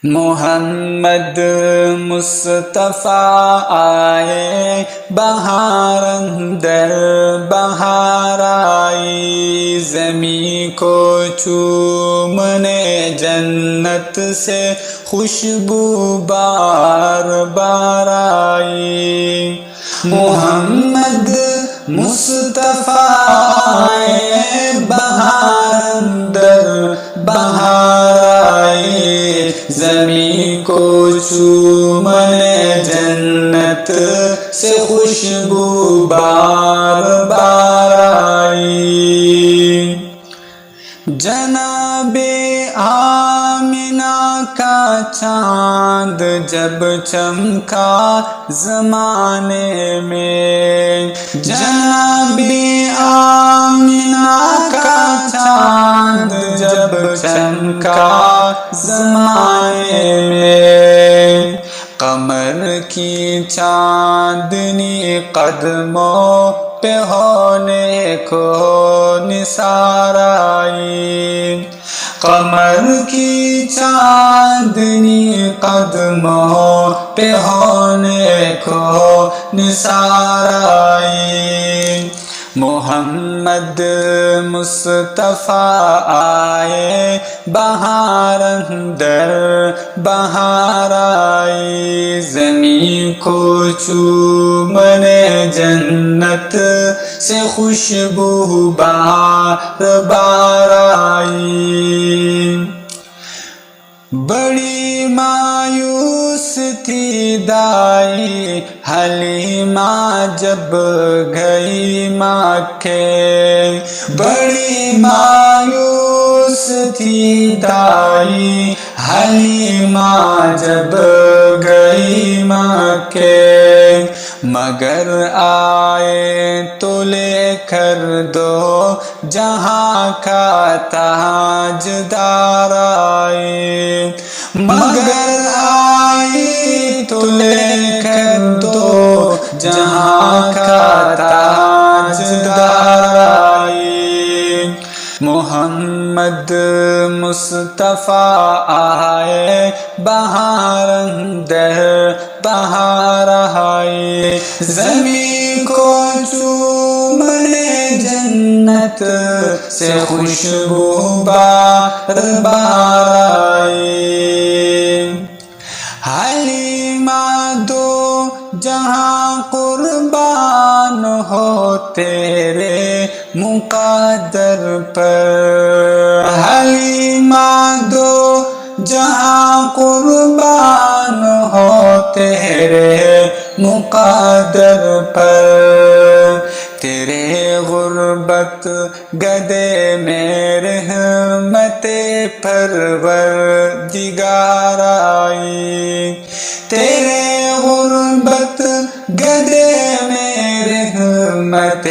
محمد مصطفیٰ آئے بہار اندر بہار آئی، زمیں کو چومنے جنت سے خوشبو بار بار آئی۔ محمد مصطفیٰ آئے بہار اندر بہار آئی، زمیں کو چومنے جنت سے خوشبو بار بار آئی۔ جناب آمنہ کا چاند جب چمکا زمانے میں، جناب آمنہ کا چاند جب چمکا زمانے میں، قمر کی چاندنی قدموں پہ ہونے کو نثار آئی، قمر کی چاندنی قدموں پہ ہونے کو نثار آئی۔ محمد مصطفیٰ آئے بہار اندر بہار آئی، زمیں کو چومنے جنت سے خوشبو بار بار آئی۔ بڑی مایوس تھی دائی حلیمہ جب گئی مکے، بڑی مایوس تھی دائی حلیمہ جب گئی مکے، مگر آئے تو لے کر دو جہاں کا تاجدار آئے، مگر آئی تو لے کر دو جہاں کا تاجدار آئی۔ محمد مصطفیٰ آئے بہار اندر بہار آئی، زمیں کو چومنے جنت سے خوشبو بار بار آئی۔ حلیمہ دو جہاں قربان ہو تیرے مقدر پر، حلیمہ دو جہاں قربان ہو تیرے مقدر پر، تیرے غربت گدے میں رحمت پروردگار آئی، تیرے غربت گدے میں رحمت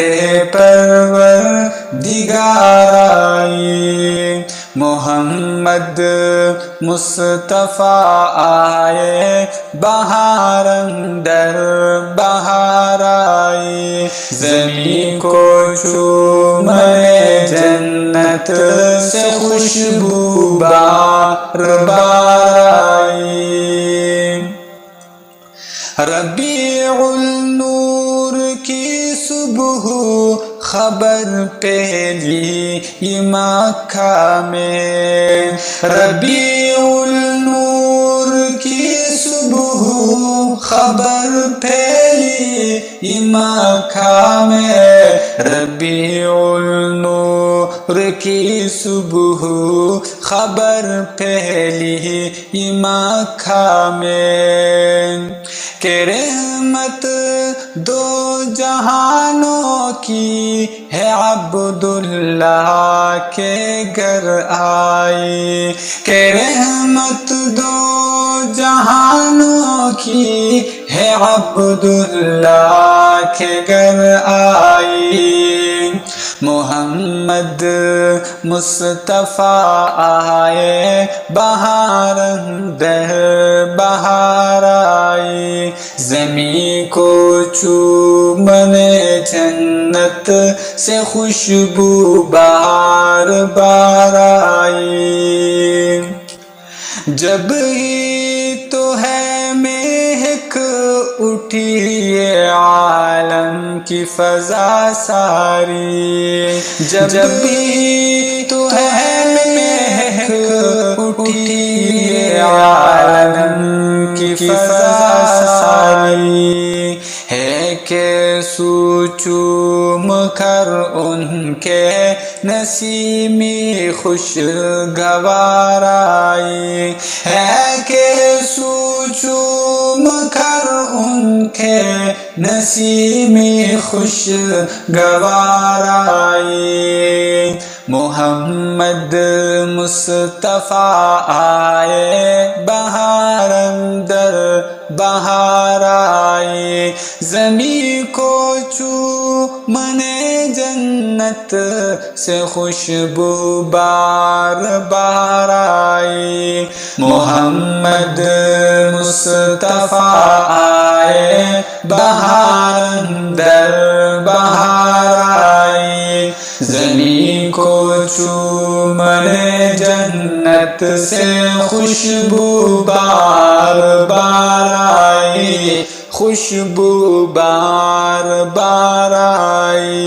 پروردگار آئی۔ محمد مصطفیٰ آئے بہار اندر بہار آئی، زمیں کو چومنے جنت سے خوشبو بار بار آئی۔ ربیع النور کی صبح خبر پھیلی مکہ میں، ربیع النور کی صبح خبر پھیلی مکہ میں، ربیع النور کی صبح خبر پھیلی مکہ میں، کہ رحمت دو جہانوں کی ہے عبداللہ کے گھر آئی، کہ رحمت دو جہانوں کی ہے عبداللہ کے گھر آئی۔ محمد مصطفیٰ آئے بہار اندر بہار آئی، زمیں کو چومنے جنت سے خوشبو بار بار آئی۔ جب ہی تو ہے مہک اٹھی یہ عالم کی فضا ساری، جب ہی تو ہے مہک اٹھی یہ عالم کی فضا ساری، ہے کہ چوم کر ان کے نسیمی خوشگوار آئی، ہے کہ چوم کر ان کے نسیمی خوشگوار آئی، محمد مصطفیٰ آئے بہار اندر بہار آئی، زمیں کو چومن جنت سے خوشبو بار بار آئی، محمد مصطفیٰ آئے بہار اندر بہار آئی، زمیں کو چومن جنت سے خوشبو بار بار آئی، خوشبو بار بار آئی۔